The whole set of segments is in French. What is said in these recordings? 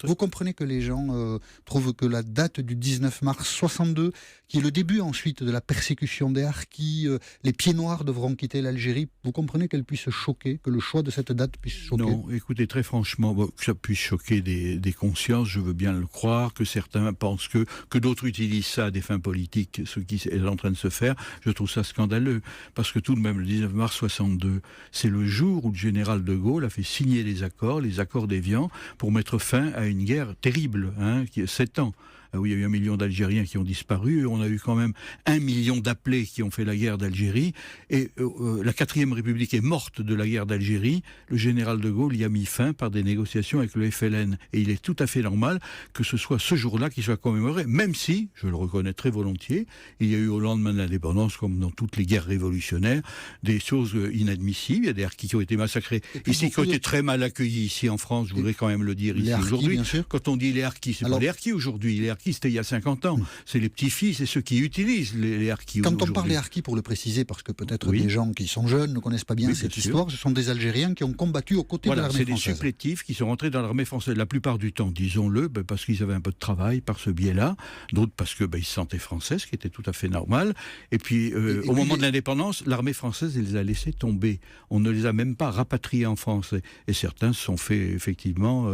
vous comprenez que les gens trouvent que la date du 19 mars 62, qui est le début ensuite de la persécution des harkis, les pieds noirs devront quitter l'Algérie, vous comprenez qu'elle puisse choquer, que le choix de cette date puisse choquer? Non, écoutez, très franchement, que ça puisse choquer des consciences, je veux bien le croire, que certains pensent que d'autres utilisent ça à des fins politiques, ce qui est en train de se faire, je trouve ça scandaleux, parce que tout de même, le 19 mars 62, c'est le jour où le général de Gaulle a fait signer les accords d'Évian, pour mettre fin à une guerre terrible, qui est 7 ans. Où il y a eu 1 million d'Algériens qui ont disparu, et on a eu quand même 1 million d'appelés qui ont fait la guerre d'Algérie, et la 4e République est morte de la guerre d'Algérie. Le général de Gaulle y a mis fin par des négociations avec le FLN, et il est tout à fait normal que ce soit ce jour-là qui soit commémoré, même si, je le reconnais très volontiers, il y a eu au lendemain de l'indépendance, comme dans toutes les guerres révolutionnaires, des choses inadmissibles. Il y a des harkis qui ont été massacrés ici, qui ont été très mal accueillis ici en France, je voudrais quand même le dire ici aujourd'hui. Quand on dit les harkis, c'est pas les harkis aujourd'hui, les harkis c'était il y a 50 ans. C'est les petits-fils et ceux qui utilisent les harkis. Quand on parle des harkis, pour le préciser, parce que peut-être des gens qui sont jeunes ne connaissent pas bien cette histoire, ce sont des Algériens qui ont combattu aux côtés de l'armée française. C'est des supplétifs qui sont rentrés dans l'armée française la plupart du temps, disons-le, parce qu'ils avaient un peu de travail par ce biais-là, d'autres parce que ils se sentaient français, ce qui était tout à fait normal. Et puis, au moment de l'indépendance, l'armée française les a laissés tomber. On ne les a même pas rapatriés en France. Et certains se sont fait, effectivement,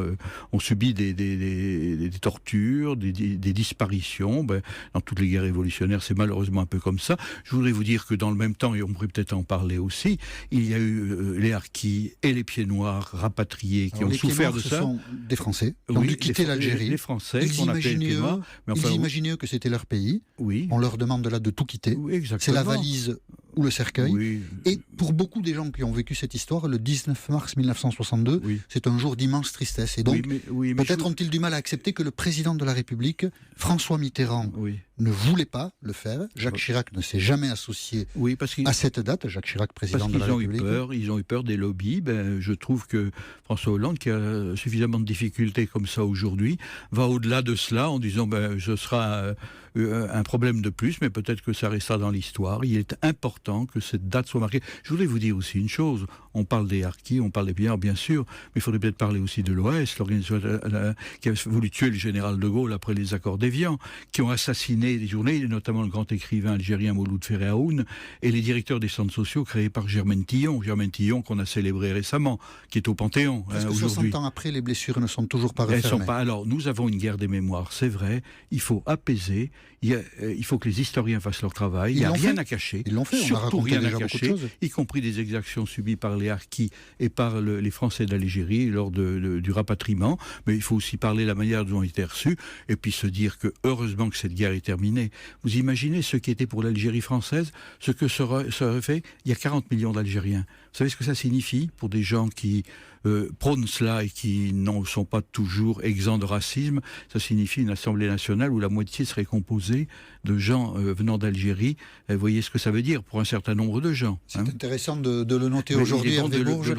ont subi des tortures, des disparitions. Dans toutes les guerres révolutionnaires, c'est malheureusement un peu comme ça. Je voudrais vous dire que dans le même temps, et on pourrait peut-être en parler aussi, il y a eu les harkis et les pieds noirs rapatriés qui ont souffert de ça. Ce sont des Français qui ont dû quitter l'Algérie. Les Français, ils imaginaient eux que c'était leur pays. Oui. On leur demande là de tout quitter. Oui, c'est la valise ou le cercueil. Oui. Et pour beaucoup des gens qui ont vécu cette histoire, le 19 mars 1962, c'est un jour d'immense tristesse. Et donc, peut-être ont-ils du mal à accepter que le président de la République, François Mitterrand, ne voulait pas le faire. Jacques Chirac ne s'est jamais associé à cette date. Jacques Chirac, président de la République. Ils ont eu peur des lobbies. Je trouve que François Hollande, qui a suffisamment de difficultés comme ça aujourd'hui, va au-delà de cela en disant ce sera un problème de plus, mais peut-être que ça restera dans l'histoire. Il est important que cette date soit marquée. Je voulais vous dire aussi une chose. On parle des harkis, on parle des biens, bien sûr, mais il faudrait peut-être parler aussi de l'OAS, l'organisation qui a voulu tuer le général de Gaulle après les accords d'Évian, qui ont assassiné des journalistes, notamment le grand écrivain algérien Mouloud Ferraoun, et les directeurs des centres sociaux créés par Germaine Tillon qu'on a célébré récemment, qui est au Panthéon aujourd'hui. 60 ans après, les blessures ne sont toujours pas refermées. Alors, nous avons une guerre des mémoires, c'est vrai, il faut apaiser, il faut que les historiens fassent leur travail, il n'y a rien à cacher, ils l'ont fait, surtout rien à cacher, y compris des exactions subies par les harkis et par les Français d'Algérie lors du rapatriement, mais il faut aussi parler de la manière dont ils ont été reçus, et puis se dire que heureusement que cette guerre est terminée. Vous imaginez ce qui était pour l'Algérie française, ce que ça aurait fait, il y a 40 millions d'Algériens. Vous savez ce que ça signifie pour des gens qui prônent cela et qui n'en sont pas toujours exempts de racisme? Ça signifie une Assemblée nationale où la moitié serait composée de gens venant d'Algérie. Vous voyez ce que ça veut dire pour un certain nombre de gens. C'est intéressant de le noter aujourd'hui, Hervé Bourges.